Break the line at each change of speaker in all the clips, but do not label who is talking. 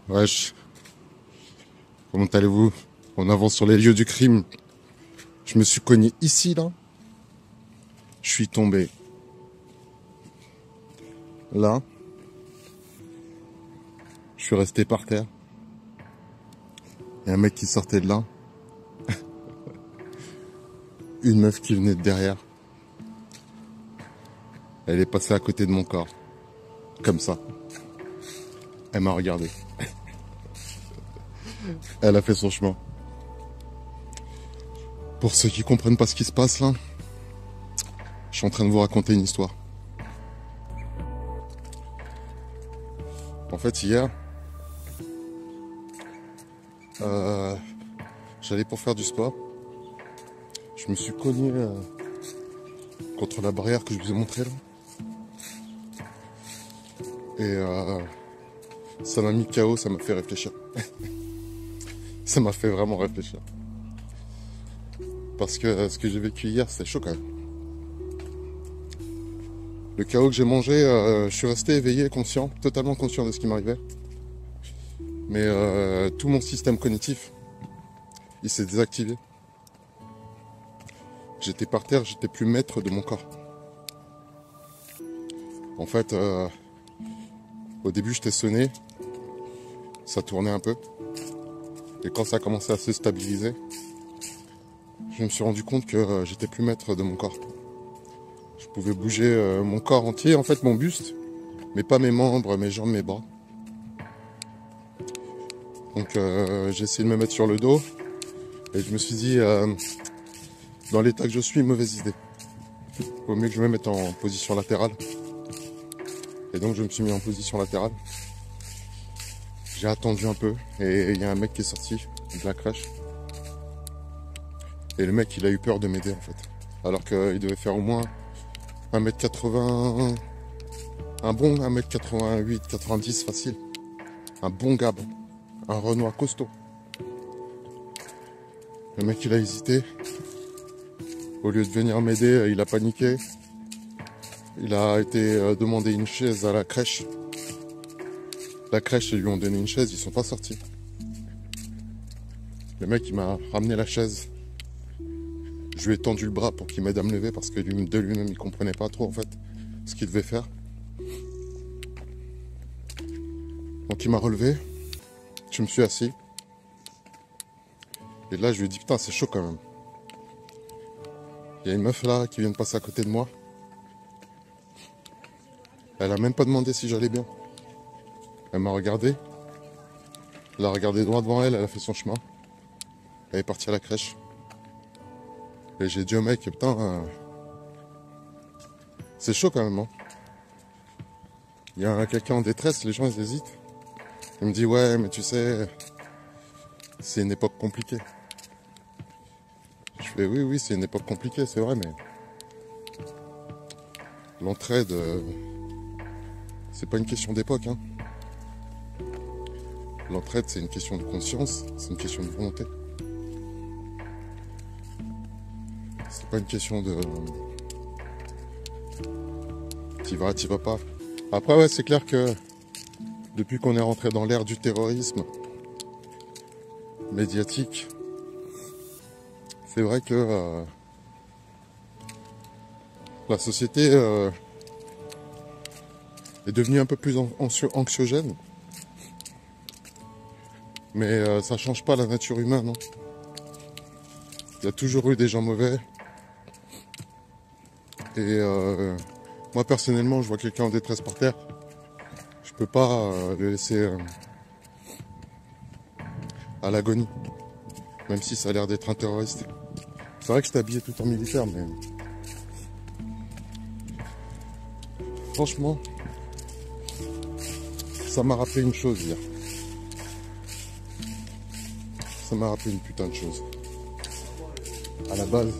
Wesh, comment allez-vous? On avance sur les lieux du crime. Je me suis cogné ici, là. Je suis tombé là. Je suis resté par terre. Il y a un mec qui sortait de là. Une meuf qui venait de derrière. Elle est passée à côté de mon corps. Comme ça. Elle m'a regardé. Elle a fait son chemin. Pour ceux qui comprennent pas ce qui se passe là, je suis en train de vous raconter une histoire. En fait, hier, j'allais pour faire du sport. Je me suis cogné contre la barrière que je vous ai montrée là. Et ça m'a mis KO, ça m'a fait réfléchir. Ça m'a fait vraiment réfléchir. Parce que ce que j'ai vécu hier, c'était chaud quand même. Le KO que j'ai mangé, je suis resté éveillé, conscient, totalement conscient de ce qui m'arrivait. Mais tout mon système cognitif, il s'est désactivé. J'étais par terre, j'étais plus maître de mon corps. En fait, au début, j'étais sonné, ça tournait un peu. Et quand ça a commencé à se stabiliser, je me suis rendu compte que j'étais plus maître de mon corps. Je pouvais bouger mon corps entier, en fait mon buste, mais pas mes membres, mes jambes, mes bras. Donc j'ai essayé de me mettre sur le dos et je me suis dit, dans l'état que je suis, mauvaise idée. Vaut mieux que je me mette en position latérale. Et donc je me suis mis en position latérale. J'ai attendu un peu et il y a un mec qui est sorti de la crèche. Et le mec, il a eu peur de m'aider en fait. Alors qu'il devait faire au moins 1m80, un bon 1m88, 90 facile. Un bon gab, un Renoir costaud. Le mec, il a hésité. Au lieu de venir m'aider, il a paniqué. Il a été demander une chaise à la crèche. La crèche, ils lui ont donné une chaise, ils sont pas sortis. Le mec, il m'a ramené la chaise. Je lui ai tendu le bras pour qu'il m'aide à me lever parce que de lui-même, il comprenait pas trop en fait ce qu'il devait faire. Donc il m'a relevé. Je me suis assis. Et là, je lui ai dit, putain, c'est chaud quand même. Il y a une meuf là qui vient de passer à côté de moi. Elle a même pas demandé si j'allais bien. Elle m'a regardé. Elle a regardé droit devant elle, elle a fait son chemin. Elle est partie à la crèche. Et j'ai dit au mec, putain, c'est chaud quand même. Hein. Il y a quelqu'un en détresse, les gens ils hésitent. Il me dit, ouais, mais tu sais, c'est une époque compliquée. Je fais, oui, c'est une époque compliquée, c'est vrai, mais l'entraide, c'est pas une question d'époque. Hein. L'entraide, c'est une question de conscience, c'est une question de volonté. C'est pas une question de... T'y vas pas. Après, ouais, c'est clair que depuis qu'on est rentré dans l'ère du terrorisme médiatique, c'est vrai que la société est devenue un peu plus anxiogène. Mais ça change pas la nature humaine. Hein. Il y a toujours eu des gens mauvais. Et moi personnellement, je vois quelqu'un en détresse par terre. Je peux pas le laisser à l'agonie. Même si ça a l'air d'être un terroriste. C'est vrai que j'étais habillé tout en militaire, mais... Franchement, ça m'a rappelé une chose hier. Ça m'a rappelé une putain de chose. À la base,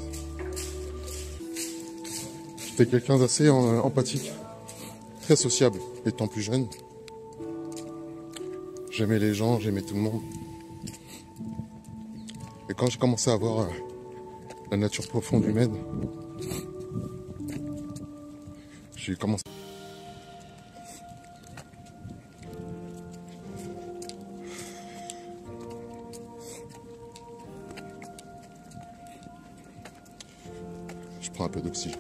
j'étais quelqu'un d'assez empathique, très sociable, étant plus jeune. J'aimais les gens, j'aimais tout le monde. Et quand j'ai commencé à voir la nature profonde humaine, j'ai commencé... prends un peu d'oxygène.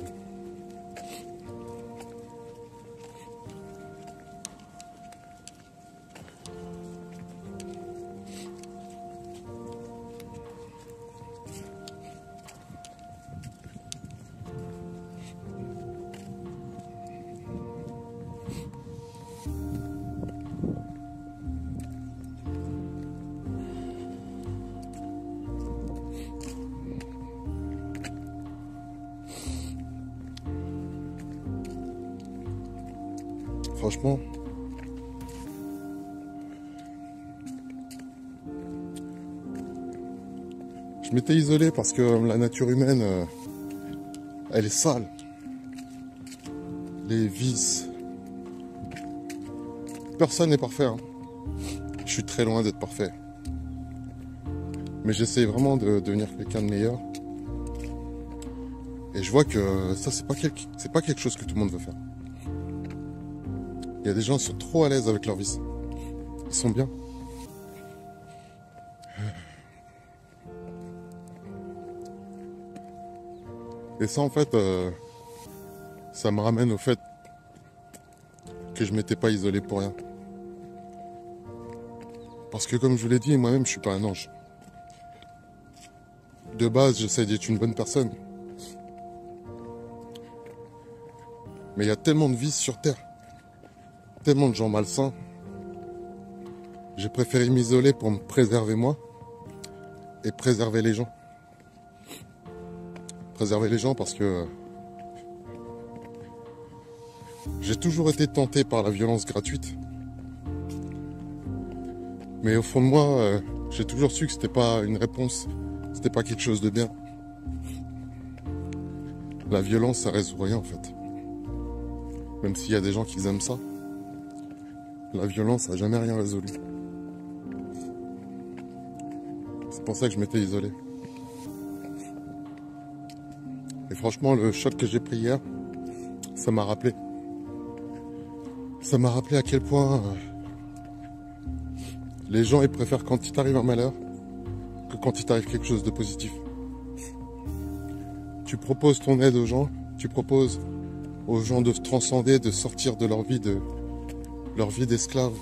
Franchement, je m'étais isolé parce que la nature humaine, elle est sale. Les vices. Personne n'est parfait, hein. Je suis très loin d'être parfait. Mais j'essaie vraiment de devenir quelqu'un de meilleur. Et je vois que ça, c'est pas quelque chose que tout le monde veut faire. Il y a des gens qui sont trop à l'aise avec leur vice. Ils sont bien. Et ça, en fait, ça me ramène au fait que je m'étais pas isolé pour rien. Parce que comme je vous l'ai dit, moi-même, je suis pas un ange. De base, j'essaie d'être une bonne personne. Mais il y a tellement de vices sur Terre. Tellement de gens malsains. J'ai préféré m'isoler pour me préserver moi et préserver les gens. Préserver les gens parce que j'ai toujours été tenté par la violence gratuite. Mais au fond de moi, j'ai toujours su que c'était pas une réponse, c'était pas quelque chose de bien. La violence, ça résout rien en fait. Même s'il y a des gens qui aiment ça. La violence n'a jamais rien résolu. C'est pour ça que je m'étais isolé. Et franchement, le choc que j'ai pris hier, ça m'a rappelé. Ça m'a rappelé à quel point les gens, ils préfèrent quand il t'arrive un malheur que quand il t'arrive quelque chose de positif. Tu proposes ton aide aux gens, tu proposes aux gens de se transcender, de sortir de leur vie d'esclave.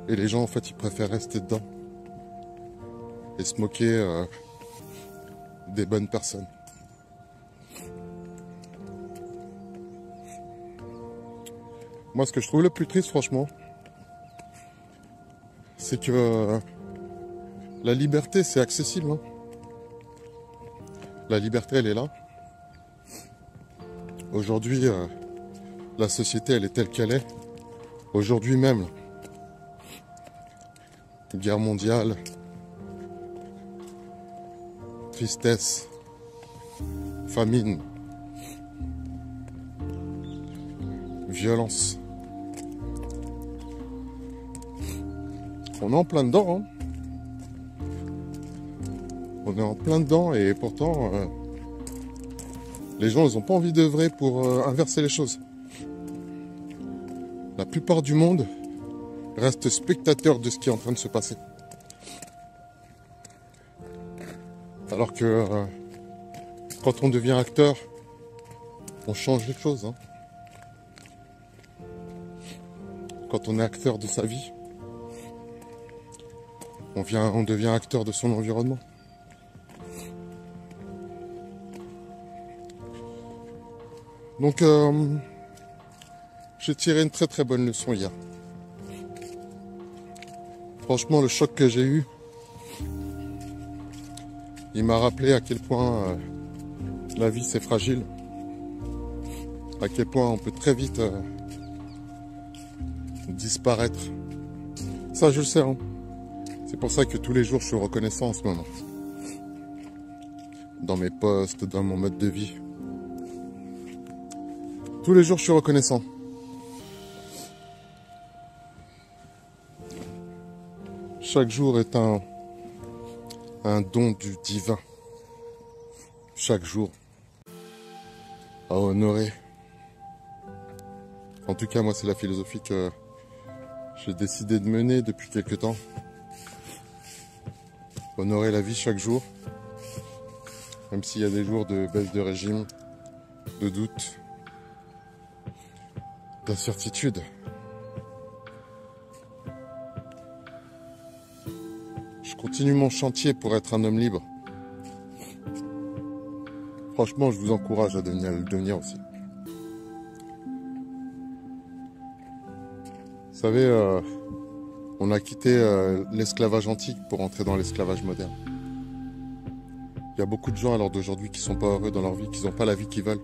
Et les gens, en fait, ils préfèrent rester dedans et se moquer des bonnes personnes. Moi, ce que je trouve le plus triste, franchement, c'est que la liberté, c'est accessible, hein. La liberté, elle est là. Aujourd'hui, la société, elle est telle qu'elle est. Aujourd'hui même, guerre mondiale, tristesse, famine, violence. On est en plein dedans, hein. On est en plein dedans et pourtant, les gens, ils n'ont pas envie d'œuvrer pour inverser les choses. La plupart du monde reste spectateur de ce qui est en train de se passer. Alors que quand on devient acteur, on change les choses, hein. Quand on est acteur de sa vie, on devient acteur de son environnement. Donc, j'ai tiré une très très bonne leçon hier. Franchement, le choc que j'ai eu, il m'a rappelé à quel point la vie c'est fragile, à quel point on peut très vite disparaître. Ça, je le sais, hein. C'est pour ça que tous les jours, je suis reconnaissant en ce moment. Dans mes postes, dans mon mode de vie. Tous les jours, je suis reconnaissant. Chaque jour est un don du divin. Chaque jour. À honorer. En tout cas, moi, c'est la philosophie que j'ai décidé de mener depuis quelque temps. Honorer la vie chaque jour. Même s'il y a des jours de baisse de régime, de doute, d'incertitude. Je continue mon chantier pour être un homme libre. Franchement, je vous encourage à le devenir aussi. Vous savez, on a quitté l'esclavage antique pour entrer dans l'esclavage moderne. Il y a beaucoup de gens à l'heure d'aujourd'hui qui sont pas heureux dans leur vie, qui n'ont pas la vie qu'ils veulent.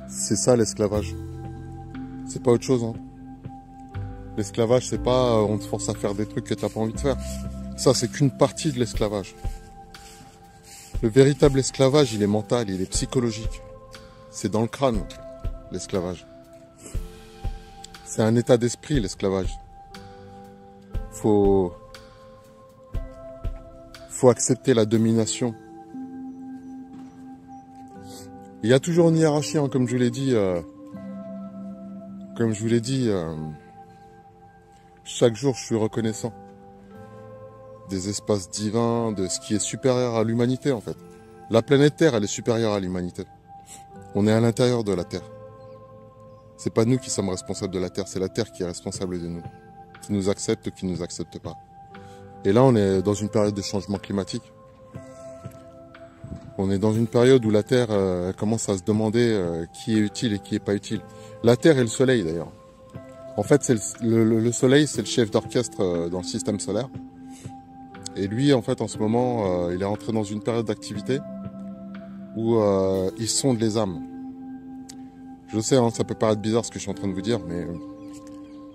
C'est ça l'esclavage. C'est pas autre chose. Hein. L'esclavage, c'est pas on te force à faire des trucs que tu n'as pas envie de faire. Ça, c'est qu'une partie de l'esclavage. Le véritable esclavage, il est mental, il est psychologique. C'est dans le crâne, l'esclavage. C'est un état d'esprit, l'esclavage. Faut accepter la domination. Il y a toujours une hiérarchie, hein, comme je vous l'ai dit. Chaque jour, je suis reconnaissant des espaces divins, de ce qui est supérieur à l'humanité, en fait. La planète Terre, elle est supérieure à l'humanité. On est à l'intérieur de la Terre. C'est pas nous qui sommes responsables de la Terre, c'est la Terre qui est responsable de nous. Qui nous accepte ou qui nous accepte pas. Et là, on est dans une période de changement climatique. On est dans une période où la Terre commence à se demander qui est utile et qui est pas utile. La Terre et le Soleil, d'ailleurs. En fait, c'est le Soleil, c'est le chef d'orchestre dans le système solaire. Et lui, en fait, en ce moment, il est rentré dans une période d'activité où il sonde les âmes. Je sais, hein, ça peut paraître bizarre ce que je suis en train de vous dire, mais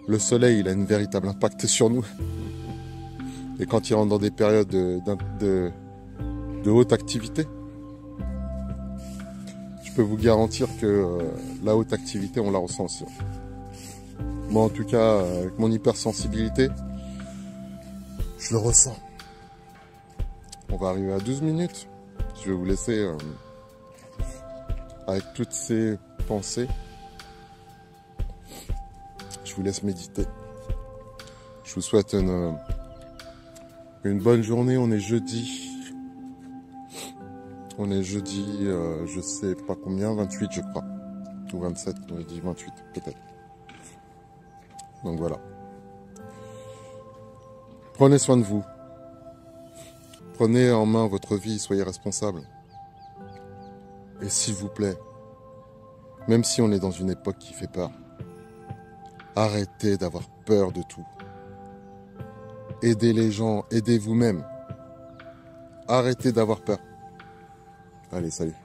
le Soleil, il a un véritable impact sur nous. Et quand il rentre dans des périodes de haute activité, je peux vous garantir que la haute activité, on la ressent aussi. Moi, en tout cas, avec mon hypersensibilité, je le ressens. On va arriver à 12 minutes. Je vais vous laisser avec toutes ces pensées. Je vous laisse méditer. Je vous souhaite une bonne journée. On est jeudi. Je sais pas combien, 28 je crois. Ou 27, on a dit 28 peut-être. Donc voilà. Prenez soin de vous. Prenez en main votre vie, soyez responsable. Et s'il vous plaît, même si on est dans une époque qui fait peur, arrêtez d'avoir peur de tout. Aidez les gens, aidez vous-même. Arrêtez d'avoir peur. Allez, salut.